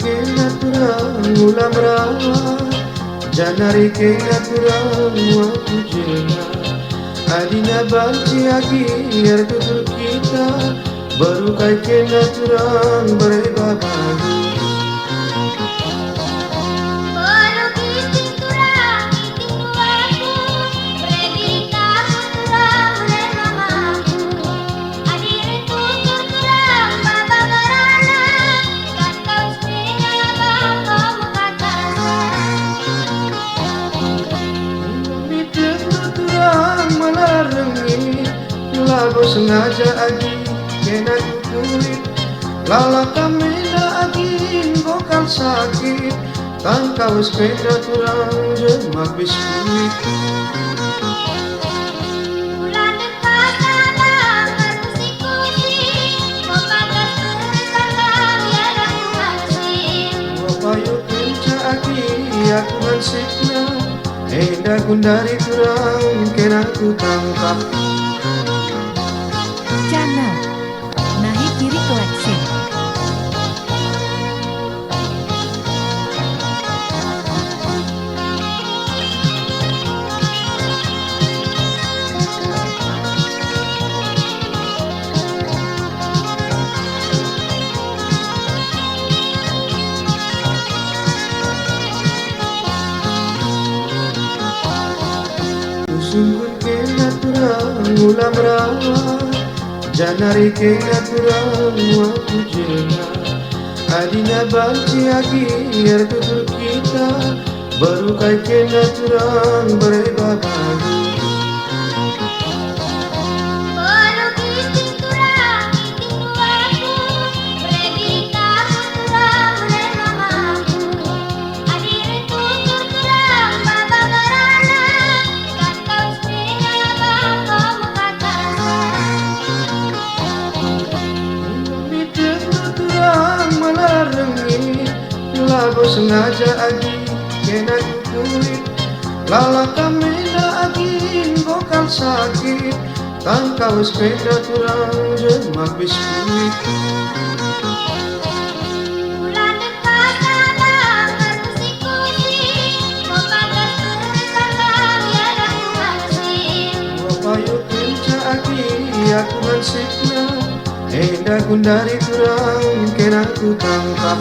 kena turang ulam rawa, janari kena turang waktu jena. Adina banci agi er tutur kita, baru kai kena turang berbabadu. Lagu sengaja agi kena kukuit, lala kamena agi vokal sakit, tangkau sepeda turang jemak biskuit. Wapayo kenca agi aku hansikna, hendak dari turang kena ku tangkap. Channel Nahi Kiri Collection. Sungguh kena turang ulam rawa, janari kena turang waktu jena. Adina banci agi er tutur kita, baru kai kena turang berbabadu. Lagu sengaja agi kena kukuit, lala kamena agi vokal sakit, tangkau sepeda turang jemak biskuit. Wapayo kenca agi aku hansikna, hendak dari turang kena ku tangkap.